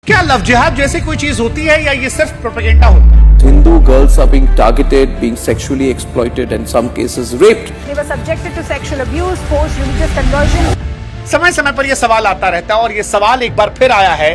क्या लव जिहाद जैसी कोई चीज होती है या ये सिर्फ प्रोपेगेंडा होता है? Hindu girls are being targeted, being sexually exploited, and in some cases raped. They were subjected to sexual abuse, forced religious conversion. समय समय पर यह सवाल आता रहता है और यह सवाल एक बार फिर आया है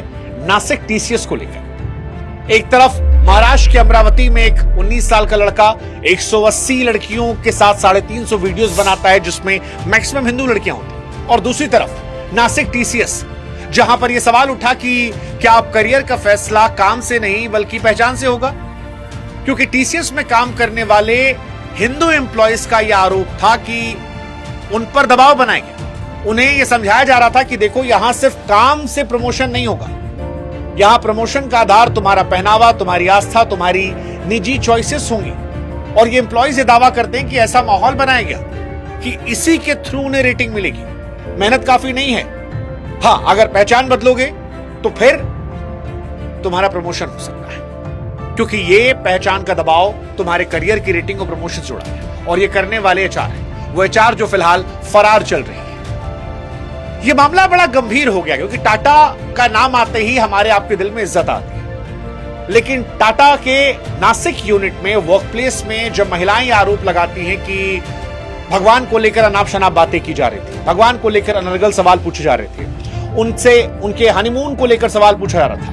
नासिक टीसीएस को लेकर। एक तरफ महाराष्ट्र के अमरावती में एक 19 साल का लड़का 180 लड़कियों के साथ 350 वीडियोस बनाता है जिसमें मैक्सिमम हिंदू लड़कियां होती, और दूसरी तरफ नासिक टीसीएस जहां पर यह सवाल उठा कि क्या आप करियर का फैसला काम से नहीं बल्कि पहचान से होगा, क्योंकि टीसीएस में काम करने वाले हिंदू एम्प्लॉयज का यह आरोप था कि उन पर दबाव बनाया गया। उन्हें यह समझाया जा रहा था कि देखो यहां सिर्फ काम से प्रमोशन नहीं होगा, यहां प्रमोशन का आधार तुम्हारा पहनावा, तुम्हारी आस्था, तुम्हारी निजी चॉइसेस होंगी। और ये एम्प्लॉयज ये दावा करते हैं कि ऐसा माहौल बनाया गया कि इसी के थ्रू उन्हें रेटिंग मिलेगी। मेहनत काफी नहीं है, हाँ अगर पहचान बदलोगे तो फिर तुम्हारा प्रमोशन हो सकता है, क्योंकि ये पहचान का दबाव तुम्हारे करियर की रेटिंग और प्रमोशन से जुड़ा है। और ये करने वाले एचआर है, वो एचआर जो फिलहाल फरार चल रही है। ये मामला बड़ा गंभीर हो गया क्योंकि टाटा का नाम आते ही हमारे आपके दिल में इज्जत आती है, लेकिन टाटा के नासिक यूनिट में वर्कप्लेस में जब महिलाएं आरोप लगाती हैं कि भगवान को लेकर अनाप शनाप बातें की जा रही थी, भगवान को लेकर अनर्गल सवाल पूछे जा रहे थे, उनसे उनके हनीमून को लेकर सवाल पूछा जा रहा था,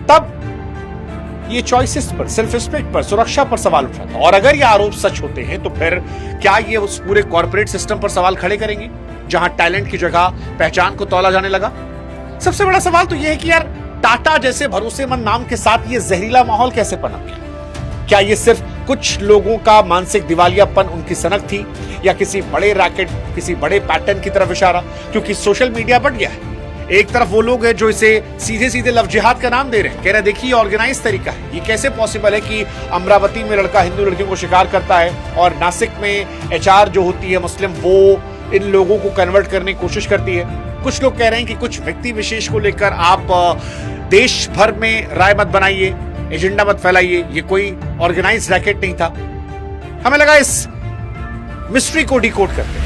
तब ये चॉइसेस पर, सेल्फ रिस्पेक्ट पर, सुरक्षा पर सवाल उठ रहा था। और अगर ये आरोप सच होते हैं तो फिर क्या ये उस पूरे कॉर्पोरेट सिस्टम पर सवाल खड़े करेंगे जहां टैलेंट की जगह पहचान को तौला जाने लगा? सबसे बड़ा सवाल तो यह है कि यार टाटा जैसे भरोसेमंद नाम के साथ ये जहरीला माहौल कैसे पनप गया? क्या ये सिर्फ कुछ लोगों का मानसिक दिवालियापन, उनकी सनक थी, या किसी बड़े रैकेट, किसी बड़े पैटर्न की तरफ इशारा? क्योंकि सोशल मीडिया बढ़ गया है। एक तरफ वो लोग हैं जो इसे सीधे सीधे लव जिहाद का नाम दे रहे हैं, कह रहे देखिए ऑर्गेनाइज तरीका है। ये कैसे पॉसिबल है कि अमरावती में लड़का हिंदू लड़कियों को शिकार करता है और नासिक में एचआर जो होती है मुस्लिम, वो इन लोगों को कन्वर्ट करने की कोशिश करती है। कुछ लोग कह रहे हैं कि कुछ व्यक्ति विशेष को लेकर आप देश भर में राय मत बनाइए, एजेंडा मत फैलाइए, ये कोई ऑर्गेनाइज रैकेट नहीं था। हमें लगा इस मिस्ट्री को डिकोड करते हैं।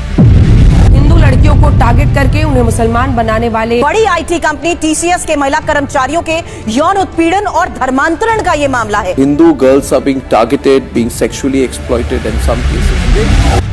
हिंदू लड़कियों को टारगेट करके उन्हें मुसलमान बनाने वाले बड़ी आईटी कंपनी टीसीएस के महिला कर्मचारियों के यौन उत्पीड़न और धर्मांतरण का ये मामला है। Hindu girls are being targeted, being sexually exploited, and in some cases raped.